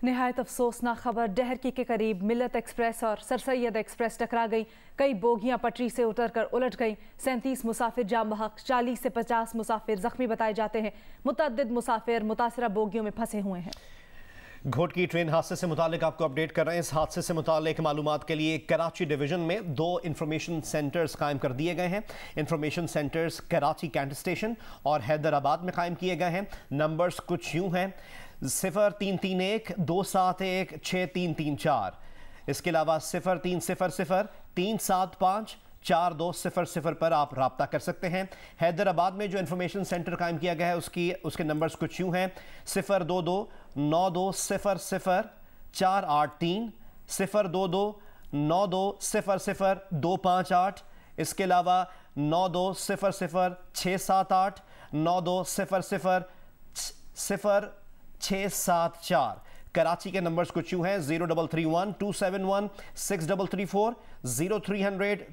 निहायत अफसोसनाक खबर डहरकी के करीब मिल्लत एक्सप्रेस और सर सैयद एक्सप्रेस टकरा गई। कई बोगियां पटरी से उतरकर उलट गईं। 37 मुसाफिर जाम बहक, 40 से 50 मुसाफिर जख्मी बताए जाते हैं। मुतअद्दिद मुसाफिर मुतासरा बोगियों में फंसे हुए हैं। घोट की ट्रेन हादसे से मुतालिक आपको अपडेट कर रहे हैं। इस हादसे से मुतालिक मालूमात के लिए कराची डिवीजन में 2 इंफॉर्मेशन सेंटर्स कायम कर दिए गए हैं। Information centres Karachi cantt station और हैदराबाद में कायम किए गए हैं। नंबर्स कुछ यूं हैं: 0331 271 6334। इसके अलावा 0300 375 4200 पर आप रब्ता कर सकते हैं। हैदराबाद में जो इंफॉर्मेशन सेंटर कायम किया गया है उसके नंबर्स कुछ यूं हैं: 022 9200 483, 022 9200 258। इसके अलावा 9200 678, 9200 0674। कराची के नंबर्स कुछ यूं हैं: 0331 271 6334, 0300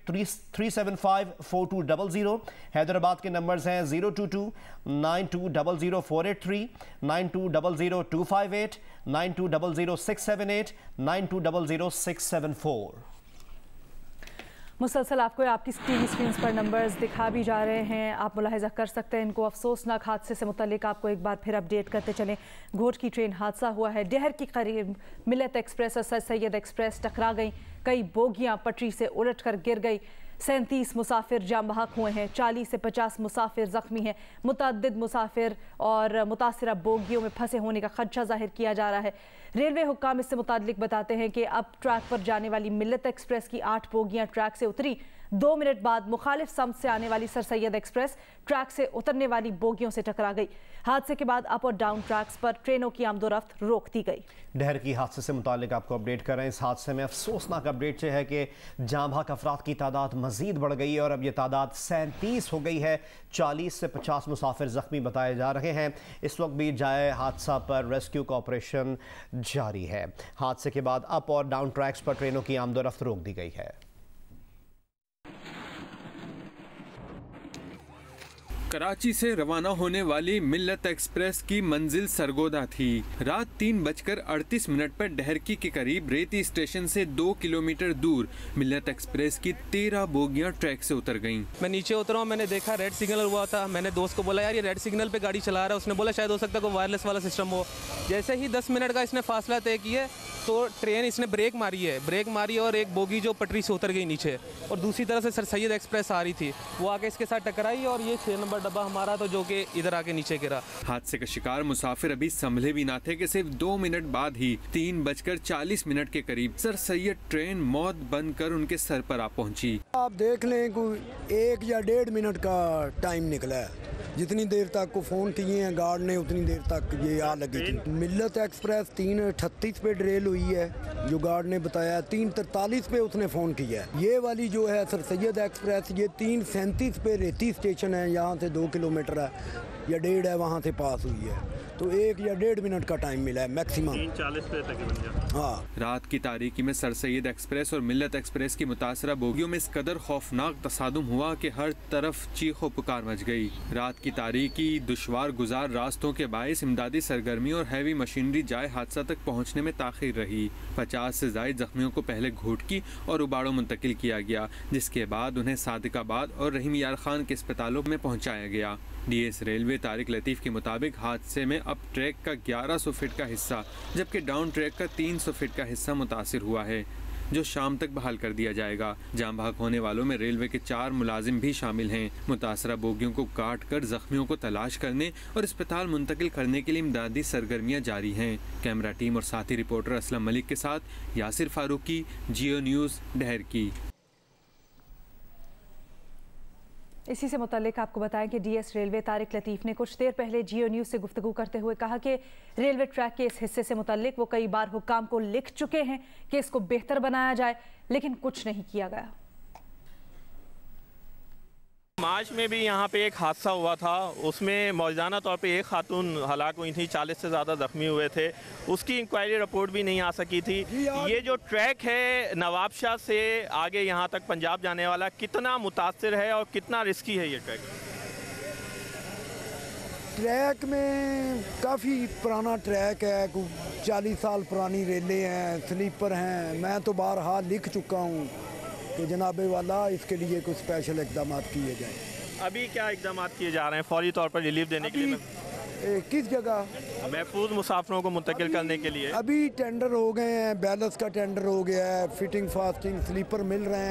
375 4200। हैदराबाद के नंबर्स हैं 022 9200 483, 9200 258, 9200 678, 9200 674। मुसलसल आपको आपकी टीवी स्क्रीन पर नंबर्स दिखा भी जा रहे हैं, आप मुलाहिजा कर सकते हैं इनको। अफसोसनाक हादसे से मुतल्लिक आपको एक बार फिर अपडेट करते चलें। घोट की ट्रेन हादसा हुआ है। डहर की करीब मिल्लत एक्सप्रेस और सर सैयद एक्सप्रेस टकरा गई। कई बोगियां पटरी से उलट कर गिर गई। 37 मुसाफिर जाम बहक हुए हैं, 40 से 50 मुसाफिर जख्मी हैं। मुतअद्दिद मुसाफिर और मुतासरा बोगियों में फंसे होने का खदशा जाहिर किया जा रहा है। रेलवे हुक्काम इससे मुताल्लिक बताते हैं कि अब ट्रैक पर जाने वाली मिल्लत एक्सप्रेस की 8 बोगियां ट्रैक से उतरी। 2 मिनट बाद मुखालिफ समत से आने वाली सर सैयद एक्सप्रेस ट्रैक से उतरने वाली बोगियों से टकरा गई। हादसे के बाद अप और डाउन ट्रैक्स पर ट्रेनों की आमदोरफ्त रोक दी गई। डहर की हादसे से मुतालिक आपको अपडेट कर रहे हैं। इस हादसे में अफसोसनाक अपडेट है कि जाम बहक अफराद की तादाद मजीद बढ़ गई है और अब ये तादाद 37 हो गई है। 40 से 50 मुसाफिर जख्मी बताए जा रहे हैं। इस वक्त भी जाए हादसा पर रेस्क्यू का ऑपरेशन जारी है। हादसे के बाद अप और डाउन ट्रैक्स पर ट्रेनों की आमदोरफ्त रोक दी गई है। कराची से रवाना होने वाली मिल्लत एक्सप्रेस की मंजिल सरगोदा थी। रात 3:38 पर डहरकी के करीब रेती स्टेशन से 2 किलोमीटर दूर मिल्लत एक्सप्रेस की 13 बोगियां ट्रैक से उतर गईं। मैं नीचे उतरा हूँ, मैंने देखा रेड सिग्नल हुआ था। मैंने दोस्त को बोला यार ये रेड सिग्नल पे गाड़ी चला रहा है। उसने बोला शायद हो सकता है कोई वायरलेस वाला सिस्टम हो। जैसे ही 10 मिनट का इसने फासला तय किया तो ट्रेन इसने ब्रेक मारी और एक बोगी जो पटरी से उतर गई नीचे और दूसरी तरफ से सर सैयद एक्सप्रेस आ रही थी, वो आके इसके साथ टकराई और ये 6 नंबर डब्बा हमारा तो जो कि इधर आके नीचे गिरा। हादसे का शिकार मुसाफिर अभी संभले भी ना थे कि सिर्फ 2 मिनट बाद ही 3:40 के करीब सर सैयद ट्रेन मौत बनकर उनके सर पर आ पहुंची। आप देख लें कोई 1 या 1.5 मिनट का टाइम निकला है। जितनी देर तक को फ़ोन किए हैं गार्ड ने उतनी देर तक ये आ लगी थी। मिल्लत एक्सप्रेस 3:38 पे ड्रेल हुई है जो गार्ड ने बताया। 3:43 पे उसने फ़ोन किया है। ये वाली जो है सर सैयद एक्सप्रेस ये 3:37 पे रेती स्टेशन है, यहाँ से 2 किलोमीटर है या 1.5 है, वहाँ से पास हुई है। तो 1 या 1.5 मिनट का टाइम मिला है मैक्सिमम। 3:40 पे तकरीबन। हाँ, रात की तारीकी में सर सैयद एक्सप्रेस और मिल्लत एक्सप्रेस की मुतासरा बोगियों में इस कदर खौफनाक तसादुम हुआ कि हर तरफ चीखो पुकार मच गई। रात की तारीकी, दुश्वार गुजार रास्तों के बायस इमदादी सरगर्मी और हैवी मशीनरी जाए हादसा तक पहुँचने में ताखिर रही। 50 से ज़ायद जख्मियों को पहले घोटकी और उबाड़ो मुंतकिल किया गया, जिसके बाद उन्हें सादिकाबाद और रहीम यार खान के अस्पतालों में पहुँचाया गया। डीएस रेलवे तारिक लतीफ़ के मुताबिक हादसे में अब ट्रैक का 1100 फीट का हिस्सा जबकि डाउन ट्रैक का 300 फीट का हिस्सा मुतासिर हुआ है, जो शाम तक बहाल कर दिया जाएगा। जाम बहक होने वालों में रेलवे के 4 मुलाजिम भी शामिल हैं। मुतासरा बोगियों को काट कर जख्मियों को तलाश करने और अस्पताल मुंतकिल करने के लिए इमदादी सरगर्मियाँ जारी हैं। कैमरा टीम और साथी रिपोर्टर असलम मलिक के साथ यासिर फारूकी, जियो न्यूज़, डहर की। इसी से मुताल्लिक आपको बताएं कि डीएस रेलवे तारिक लतीफ़ ने कुछ देर पहले जियो न्यूज़ से गुफ्तगू करते हुए कहा कि रेलवे ट्रैक के इस हिस्से से मुताल्लिक वो कई बार हुक्काम को लिख चुके हैं कि इसको बेहतर बनाया जाए, लेकिन कुछ नहीं किया गया। मार्च में भी यहाँ पे एक हादसा हुआ था, उसमें मौजूदा तौर पे एक खातून हलाक हुई थी, 40 से ज़्यादा ज़ख्मी हुए थे। उसकी इंक्वायरी रिपोर्ट भी नहीं आ सकी थी। ये जो ट्रैक है नवाबशाह से आगे यहाँ तक पंजाब जाने वाला, कितना मुतासिर है और कितना रिस्की है ये ट्रैक? ट्रैक में काफ़ी पुराना ट्रैक है, 40 साल पुरानी रेलें हैं, स्लीपर हैं। मैं तो बारहाल लिख चुका हूँ कि जनाबे वाला इसके लिए कुछ स्पेशल इक़दाम किए जाएँ। अभी क्या इक़दाम किए जा रहे हैं फौरी तौर पर रिलीफ देने के लिए? किस जगह? महफूज मुसाफिरों को मुंतकिल करने के लिए अभी टेंडर हो गए हैं, बैलेंस का टेंडर हो गया है, फिटिंग फास्टिंग स्लीपर मिल रहे हैं।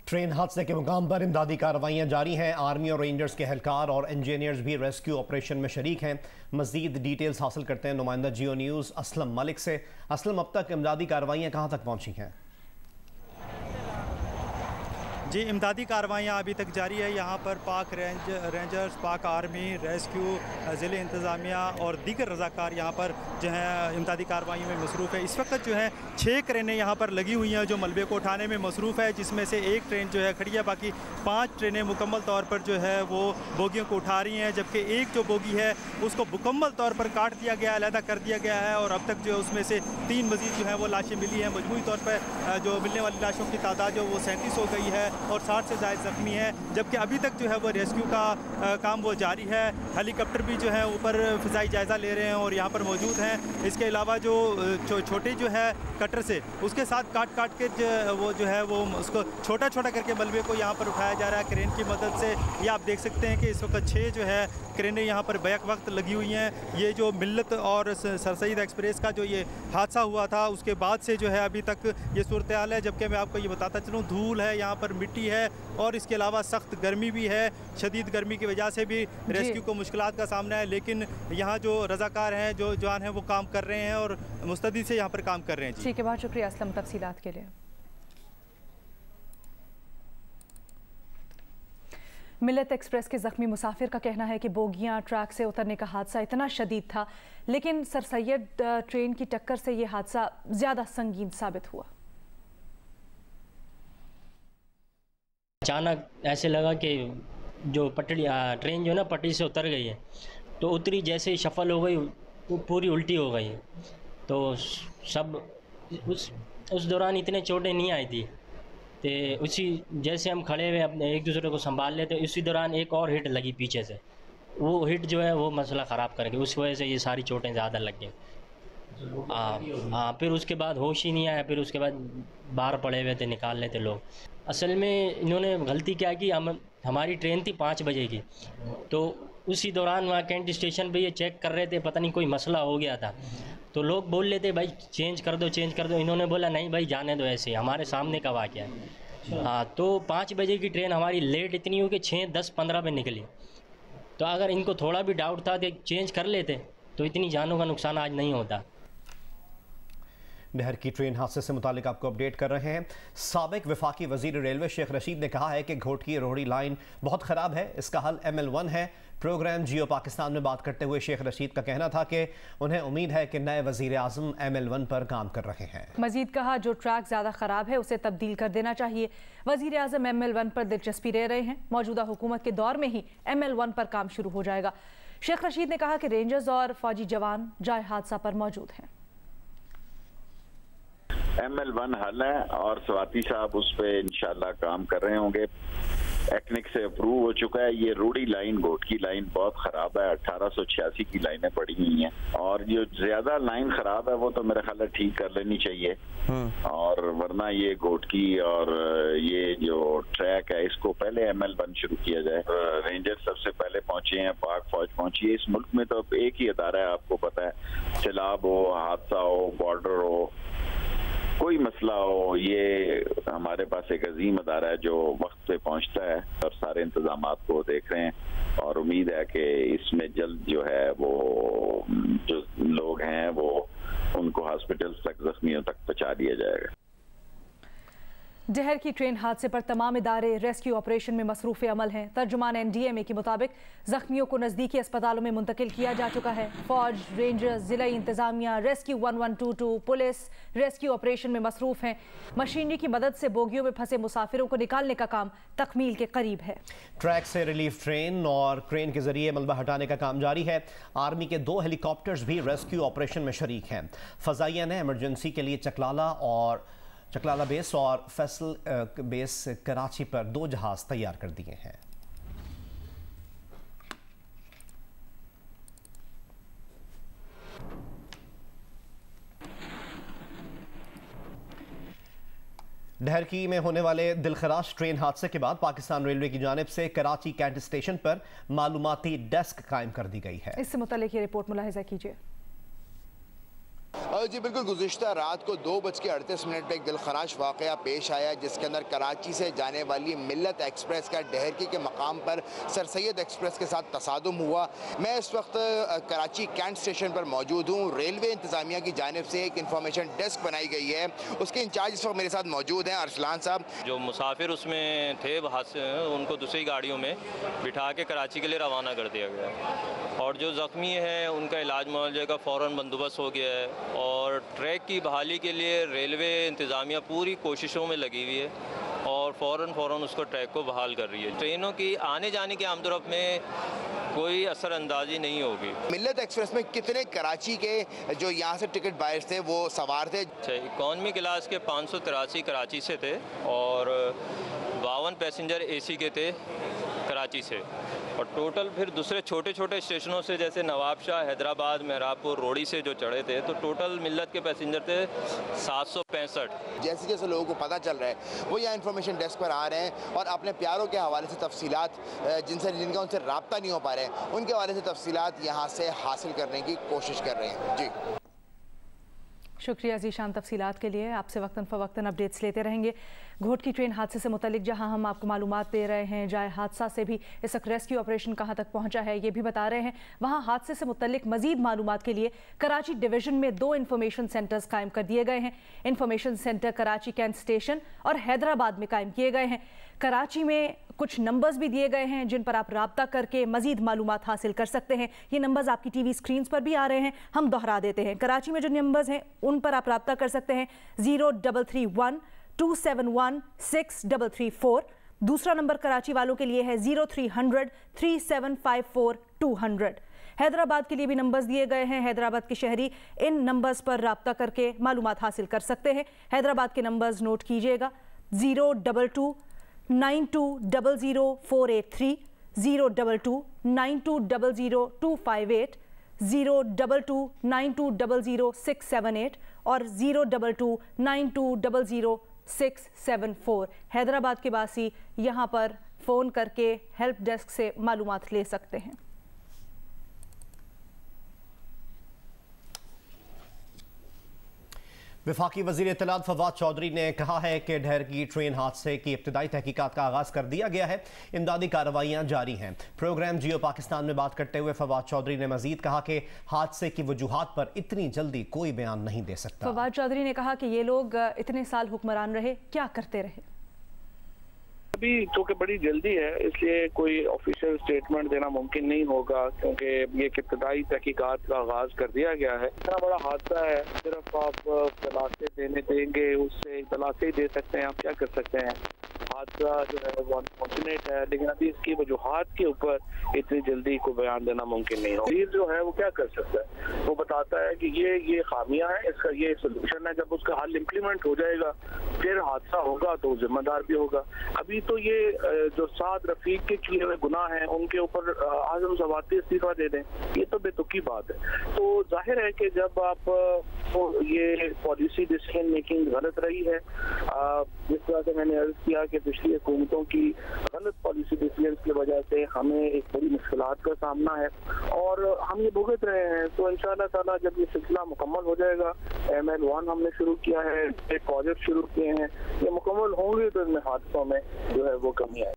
ट्रेन हादसे के मुकाम पर इमदादी कार्रवाइयाँ जारी हैं। आर्मी और रेंजर्स के एहलकार और इंजीनियर्स भी रेस्क्यू ऑपरेशन में शरीक हैं। मज़ीद डिटेल्स हासिल करते हैं नुमाइंदा जियो न्यूज़ असलम मलिक से। असलम, अब तक इमदादी कार्रवाइयाँ कहाँ तक पहुँची हैं? जी, इमदादी कार्रवाइयाँ अभी तक जारी है। यहाँ पर पाक रेंजर्स, पाक आर्मी, रेस्क्यू, ज़िले इंतज़ामिया और दीगर रज़ाकार यहाँ पर जो है इमदादी कार्रवाइयों में मसरूफ़ है। इस वक्त जो है 6 क्रेनें यहाँ पर लगी हुई हैं जो मलबे को उठाने में मसरूफ़ है, जिसमें से एक ट्रेन जो है खड़ी है, बाकी 5 ट्रेनें मुकम्मल तौर पर जो है वो बोगियों को उठा रही हैं, जबकि एक जो बोगी है उसको मुकम्मल तौर पर काट दिया गया, अलहदा कर दिया गया है। और अब तक जो है उसमें से 3 मज़ीद जो है वो लाशें मिली हैं। मजमूई तौर पर जो मिलने वाली लाशों की तादाद जो वो 37 हो गई है और 60 से ज़ायद ज़ख्मी है, जबकि अभी तक जो है वो रेस्क्यू का काम वो जारी है। हेलीकॉप्टर भी जो है ऊपर फ़िज़ाई जायज़ा ले रहे हैं और यहाँ पर मौजूद हैं। इसके अलावा जो छोटे जो है कटर से उसके साथ काट के वो जो है वो उसको छोटा छोटा करके मलबे को यहाँ पर उठाया जा रहा है क्रेन की मदद से। ये आप देख सकते हैं कि इस वक्त 6 जो है क्रेनें यहाँ पर बैक वक्त लगी हुई हैं। ये जो मिल्लत और सर सईद एक्सप्रेस का जो ये हादसा हुआ था उसके बाद से जो है अभी तक ये सूरत हाल है। जबकि मैं आपको ये बताता चलूँ, धूल है, यहाँ पर मिट्टी है और इसके अलावा सख्त गर्मी भी है। शदीद गर्मी की वजह से भी रेस्क्यू को मुश्किलात का सामना है, लेकिन यहाँ जो रज़ाकार हैं, जो जवान हैं, वो काम कर रहे हैं और मुस्तदी से यहाँ पर काम कर रहे हैं। ठीक है, बहुत शुक्रिया असलम तफसीलात के लिए। मिल्लत एक्सप्रेस के ज़ख्मी मुसाफिर का कहना है कि बोगियां ट्रैक से उतरने का हादसा इतना शदीद था, लेकिन सर सैयद ट्रेन की टक्कर से ये हादसा ज़्यादा संगीन साबित हुआ। अचानक ऐसे लगा कि जो पटड़ी ट्रेन जो है ना पटड़ी से उतर गई है, तो उतरी जैसे ही शफल हो गई वो पूरी उल्टी हो गई। तो सब उस दौरान इतने चोटें नहीं आई थी, तो उसी जैसे हम खड़े हुए अपने एक दूसरे को संभाल लेते, उसी दौरान एक और हिट लगी पीछे से। वो हिट जो है वो मसला ख़राब कर गई, उस वजह से ये सारी चोटें ज़्यादा लग गई। फिर उसके बाद होश ही नहीं आया, फिर उसके बाद बाहर पड़े हुए थे, निकाल लेते लोग। असल में इन्होंने गलती क्या की, हमारी ट्रेन थी 5 बजे की, तो उसी दौरान वहाँ कैंट स्टेशन पे ये चेक कर रहे थे, पता नहीं कोई मसला हो गया था, तो लोग बोल लेते भाई चेंज कर दो चेंज कर दो। इन्होंने बोला नहीं भाई जाने दो, ऐसे हमारे सामने का वाक़या है। हाँ, तो 5 बजे की ट्रेन हमारी लेट इतनी हो कि 6, 10, 15 पे निकली। तो अगर इनको थोड़ा भी डाउट था कि चेंज कर लेते तो इतनी जानों का नुकसान आज नहीं होता। डहर की ट्रेन हादसे से मुतालिक आपको अपडेट कर रहे हैं। साबिक वफाकी वजीर रेलवे शेख रशीद ने कहा है कि घोटकी रोहड़ी लाइन बहुत ख़राब है, इसका हल ML1 है। प्रोग्राम जियो पाकिस्तान में बात करते हुए शेख रशीद का कहना था कि उन्हें उम्मीद है कि नए वजीर आज़म ML1 पर काम कर रहे हैं। मजीद कहा जो ट्रैक ज़्यादा ख़राब है उसे तब्दील कर देना चाहिए। वजीर आज़म ML1 पर दिलचस्पी ले रहे हैं, मौजूदा हुकूमत के दौर में ही ML1 पर काम शुरू हो जाएगा। शेख रशीद ने कहा कि रेंजर्स और फौजी जवान जाए हादसा पर मौजूद हैं। ML1 हल है और स्वाति साहब उस पर इंशाल्लाह काम कर रहे होंगे। टेक्निक से अप्रूव हो चुका है। ये रोडी लाइन, घोटकी लाइन बहुत खराब है, 1886 की लाइनें पड़ी हुई हैं और जो ज्यादा लाइन खराब है वो तो मेरा ख्याल है ठीक कर लेनी चाहिए। और वरना ये घोटकी और ये जो ट्रैक है इसको पहले ML1 शुरू किया जाए। रेंजर सबसे पहले पहुंचे हैं, पाक फौज पहुंची है। इस मुल्क में तो अब एक ही अदारा है, आपको पता है, सैलाब हो, हादसा हो, बॉर्डर हो, कोई मसला हो, ये हमारे पास एक अजीम अदारा है जो वक्त पे पहुंचता है और सारे इंतजामात को देख रहे हैं और उम्मीद है कि इसमें जल्द जो है वो जो लोग हैं वो उनको हॉस्पिटल्स तक, जख्मियों तक पहुंचा दिया जाएगा। डहर की ट्रेन हादसे पर तमाम इदारे रेस्क्यू ऑपरेशन में मसरूफ़ अमल हैं। तर्जुमान NDMA के मुताबिक जख्मियों को नज़दीकी अस्पतालों में मुंतकिल किया जा चुका है। फौज, रेंजर्स, ज़िला इंतज़ामिया, रेस्क्यू 1122, पुलिस रेस्क्यू ऑपरेशन में मसरूफ़ हैं। मशीनरी की मदद से बोगियों में फंसे मुसाफिरों को निकालने का काम तकमील के करीब है। ट्रैक से रिलीफ ट्रेन और क्रेन के जरिए मलबा हटाने का काम जारी है। आर्मी के 2 हेलीकॉप्टर्स भी रेस्क्यू ऑपरेशन में शरीक हैं। फ़ज़ाइया ने इमरजेंसी के लिए चकलाला बेस और फैसल बेस कराची पर 2 जहाज तैयार कर दिए हैं। डहरकी में होने वाले दिलखराश ट्रेन हादसे के बाद पाकिस्तान रेलवे की जानिब से कराची कैंट स्टेशन पर मालूमाती डेस्क कायम कर दी गई है। इससे मुताल्लिक ये रिपोर्ट मुलाहिजा कीजिए। जी बिल्कुल, गुज़िश्ता रात को 2:38 पर एक दिलखराश वाक़या पेश आया जिसके अंदर कराची से जाने वाली मिल्लत एक्सप्रेस का डहरकी के मकाम पर सर सैयद एक्सप्रेस के साथ तसादुम हुआ। मैं इस वक्त कराची कैंट स्टेशन पर मौजूद हूँ। रेलवे इंतज़ामिया की जानिब से एक इंफॉर्मेशन डेस्क बनाई गई है, उसके इंचार्ज इस वक्त मेरे साथ मौजूद हैं, अरसलान साहब। जो मुसाफिर उसमें थे उनको दूसरी गाड़ियों में बिठा के कराची के लिए रवाना कर दिया गया और जो ज़ख्मी हैं उनका इलाज मुआवजे का फ़ौरन बंदोबस्त हो गया है और ट्रैक की बहाली के लिए रेलवे इंतज़ामिया पूरी कोशिशों में लगी हुई है और फ़ौरन उसको ट्रैक को बहाल कर रही है। ट्रेनों की आने जाने की आमदोरफ्त में कोई असरअंदाजी नहीं होगी। मिल्लत एक्सप्रेस में कितने कराची के जो यहाँ से टिकट बायर्स थे वो सवार थे? इकॉनमी क्लास के 583 कराची से थे और 52 पैसेंजर AC के थे कराची से और टोटल फिर दूसरे छोटे छोटे स्टेशनों से जैसे नवाबशाह, हैदराबाद, मेहरापुर, रोड़ी से जो चढ़े थे तो टोटल मिल्लत के पैसेंजर थे 765। जैसे जैसे लोगों को पता चल रहा है वो यहाँ इन्फॉर्मेशन डेस्क पर आ रहे हैं और अपने प्यारों के हवाले से तफसीलात जिनका उनसे रब्ता नहीं हो पा रहे हैं उनके हवाले से तफसीलात यहाँ से हासिल करने की कोशिश कर रहे हैं। जी शुक्रिया ज़ीशान तफसीलात के लिए। आपसे वक्तन फ़वक्तन अपडेट्स लेते रहेंगे। घोट की ट्रेन हादसे से मुतल्लिक जहां हम आपको मालूमात दे रहे हैं, जाए हादसा से भी इस वक्त रेस्क्यू ऑपरेशन कहां तक पहुंचा है ये भी बता रहे हैं, वहां हादसे से मुतल्लिक मजीद मालूमात के लिए कराची डिवीज़न में 2 इंफॉर्मेशन सेंटर्स कायम कर दिए गए हैं। Information centre Karachi cantt station और हैदराबाद में कायम किए गए हैं। कराची में कुछ नंबर्स भी दिए गए हैं जिन पर आप रब्ता करके मजीद मालूमात हासिल कर सकते हैं। ये नंबर्स आपकी TV स्क्रीन पर भी आ रहे हैं, हम दोहरा देते हैं। कराची में जो नंबर्स हैं उन पर आप रब्ता कर सकते हैं 0331 271 6334। दूसरा नंबर कराची वालों के लिए है 0300 3754 200। हैदराबाद के लिए भी नंबर्स दिए गए हैं। हैदराबाद के शहरी इन नंबर्स पर रब्ता करके मालूमात हासिल कर सकते हैं। हैदराबाद के नंबर्स नोट कीजिएगा 022 9200 483, 022 9200 258, 022 9200 678 और 022 9200 674। हैदराबाद के वासी यहाँ पर फ़ोन करके हेल्प डेस्क से मालूमात ले सकते हैं। वफाकी वज़ीर इत्तलात फवाद चौधरी ने कहा है कि डहरकी ट्रेन हादसे की इब्तिदाई तहकीकात का आगाज़ कर दिया गया है, इमदादी कार्रवाइयाँ जारी हैं। प्रोग्राम जियो पाकिस्तान में बात करते हुए फवाद चौधरी ने मजीद कहा कि हादसे की वजूहात पर इतनी जल्दी कोई बयान नहीं दे सकता। फवाद चौधरी ने कहा कि ये लोग इतने साल हुक्मरान रहे, क्या करते रहे? अभी चूँकि बड़ी जल्दी है इसलिए कोई ऑफिशियल स्टेटमेंट देना मुमकिन नहीं होगा क्योंकि ये इब्तदाई तहकीकात का आगाज कर दिया गया है। इतना बड़ा हादसा है, सिर्फ आप तलाशें देने देंगे उससे तलाशें दे सकते हैं, आप क्या कर सकते हैं। हादसा जो है वो अनफॉर्चुनेट है लेकिन अभी इसकी वजूहात के ऊपर इतनी जल्दी को बयान देना मुमकिन नहीं होगा। वज़ीर जो है वो क्या कर सकता है, वो बताता है कि ये खामियां हैं, इसका ये सोल्यूशन है। जब उसका हल इम्प्लीमेंट हो जाएगा फिर हादसा होगा तो जिम्मेदार भी होगा। अभी तो ये जो साद रफीक के किए हुए गुनाह हैं उनके ऊपर आज़म सवाती इस्तीफा दे दें, ये तो बेतुकी बात है। तो जाहिर है कि जब आप ये पॉलिसी डिसीजन मेकिंग गलत रही है, जिस तरह से मैंने अर्ज किया कि पिछली हुकूमतों की गलत पॉलिसी डिसीजन की वजह से हमें एक बड़ी मुश्किलात का सामना है और हम ये भुगत रहे हैं। तो इंशाअल्लाह ताला जब ये सिलसिला मुकम्मल हो जाएगा, ML1 हमने शुरू किया है, एक प्रोजेक्ट शुरू किए हैं, ये मुकम्मल होंगे तो इनमें हादसों में जो है वो कमी आए।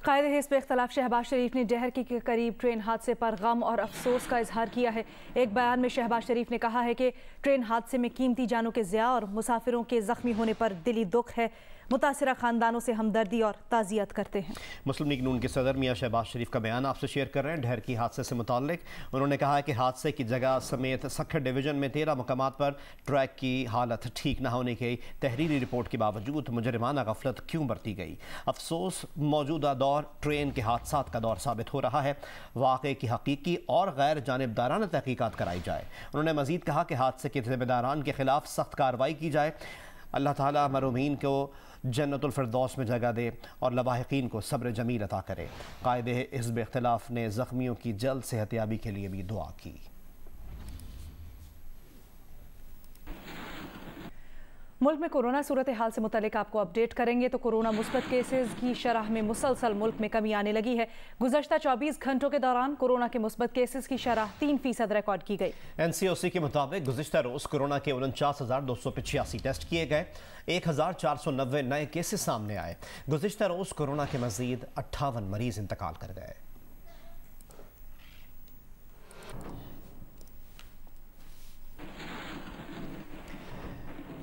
कायदे हिज़्ब इख्तिलाफ शहबाज शरीफ ने डहरकी के करीब ट्रेन हादसे पर गम और अफसोस का इजहार किया है। एक बयान में शहबाज शरीफ ने कहा है कि ट्रेन हादसे में कीमती जानों के ज़िया और मुसाफिरों के ज़ख्मी होने पर दिली दुख है। मुतासिरा ख़ानदानों से हमदर्दी और ताज़ियत करते हैं। मुस्लिम लीग नून के सदर मियां शहबाज शरीफ का बयान आपसे शेयर कर रहे हैं डहरकी हादसे से मुताल्लिक। उन्होंने कहा है कि हादसे की जगह समेत सखर डिवीज़न में 13 मकामात पर ट्रैक की हालत ठीक न होने की तहरीरी रिपोर्ट के बावजूद मुजरिमाना गफलत क्यों बरती गई। अफसोस मौजूदा दौर ट्रेन के हादसात का दौर साबित हो रहा है। वाक़े की हकीकी और गैर जानिबदाराना तहकीकात कराई जाए। उन्होंने मजीद कहा कि हादसे के ज़िम्मेदारान के खिलाफ सख्त कार्रवाई की जाए। अल्लाह ताला मरूमीन को जन्नतुल फिरदौस में जगह दे और लवाहिकीन को सब्र जमील अता करे। कायदे हिज़्ब इख्तिलाफ ने ज़ख्मियों की जल्द सेहतयाबी के लिए भी दुआ की। मुल्क में कोरोना सूरत हाल से मुतालिक आपको अपडेट करेंगे तो कोरोना मुस्बत केसेस की शरह में मुसलसल मुल्क में कमी आने लगी है। गुज़श्ता 24 घंटों के दौरान कोरोना के मुस्बत केसेस की शरह 3% रिकॉर्ड की गई। NCOC के मुताबिक गुज़श्ता रोज कोरोना के 49,285 टेस्ट किए गए, 1,490 नए केसेस सामने आए। गुज़श्ता रोज कोरोना के मजीद 58 मरीज इंतकाल कर गए।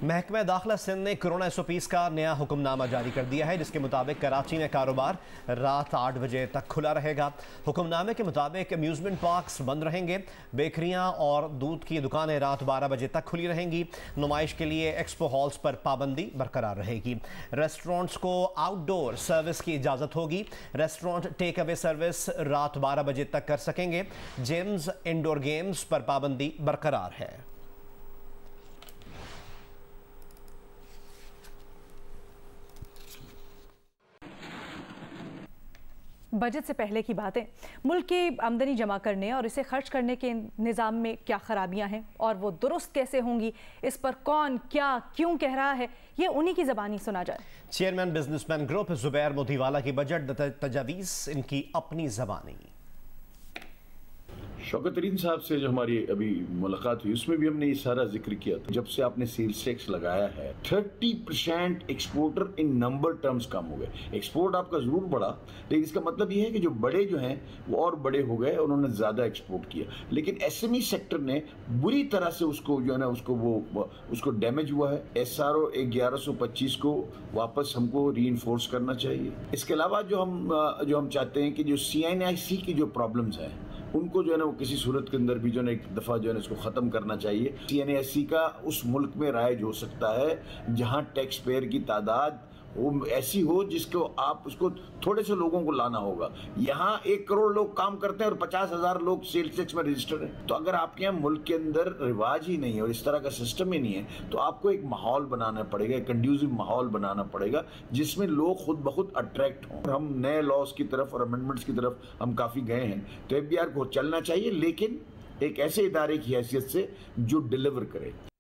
महकमा दाखिला सिंध ने कोरोना SOPs का नया हुक्मनामा जारी कर दिया है, जिसके मुताबिक कराची में कारोबार रात 8 बजे तक खुला रहेगा। हुक्मनामे के मुताबिक अम्यूज़मेंट पार्क्स बंद रहेंगे, बेकरियां और दूध की दुकानें रात 12 बजे तक खुली रहेंगी। नुमाइश के लिए एक्सपो हॉल्स पर पाबंदी बरकरार रहेगी। रेस्टोरेंट्स को आउटडोर सर्विस की इजाज़त होगी। रेस्टोरेंट टेक अवे सर्विस रात 12 बजे तक कर सकेंगे। जिम्स, इंडोर गेम्स पर पाबंदी बरकरार है। बजट से पहले की बातें। मुल्क की आमदनी जमा करने और इसे खर्च करने के निज़ाम में क्या खराबियां हैं और वो दुरुस्त कैसे होंगी, इस पर कौन क्या क्यों कह रहा है, ये उन्हीं की ज़बानी सुना जाए। Chairman businessman group Zubair Motiwala की बजट तजावीज़, इनकी अपनी ज़बानी। शौकत तरीन साहब से जो हमारी अभी मुलाकात हुई उसमें भी हमने ये सारा जिक्र किया था। जब से आपने सेल्स टैक्स लगाया है 30% एक्सपोर्टर इन नंबर टर्म्स कम हो गए। एक्सपोर्ट आपका जरूर बढ़ा, लेकिन इसका मतलब ये है कि जो बड़े जो हैं वो और बड़े हो गए, उन्होंने ज़्यादा एक्सपोर्ट किया। लेकिन SME सेक्टर ने बुरी तरह से उसको जो है ना उसको डैमेज हुआ है। SRO 1125 को वापस हमको रीइंफोर्स करना चाहिए। इसके अलावा जो हम चाहते हैं कि जो CNIC की जो प्रॉब्लम्स हैं उनको जो है ना वो किसी सूरत के अंदर भी जो है ना एक दफ़ा जो है ना इसको ख़त्म करना चाहिए। CNIC का उस मुल्क में राइज हो सकता है जहां टैक्स पेयर की तादाद वो ऐसी हो जिसको आप उसको थोड़े से लोगों को लाना होगा। यहाँ 1 करोड़ लोग काम करते हैं और 50,000 लोग सेल्स टैक्स में रजिस्टर्ड हैं। तो अगर आपके यहाँ मुल्क के अंदर रिवाज ही नहीं है और इस तरह का सिस्टम ही नहीं है तो आपको एक माहौल बनाना पड़ेगा, एक कंड्यूसिव माहौल बनाना पड़ेगा जिसमें लोग खुद ब खुद अट्रैक्ट हों। हम नए लॉज की तरफ और अमेंडमेंट्स की तरफ हम काफ़ी गए हैं, तो FBR को चलना चाहिए, लेकिन एक ऐसे इदारे की हैसियत से जो डिलीवर करे।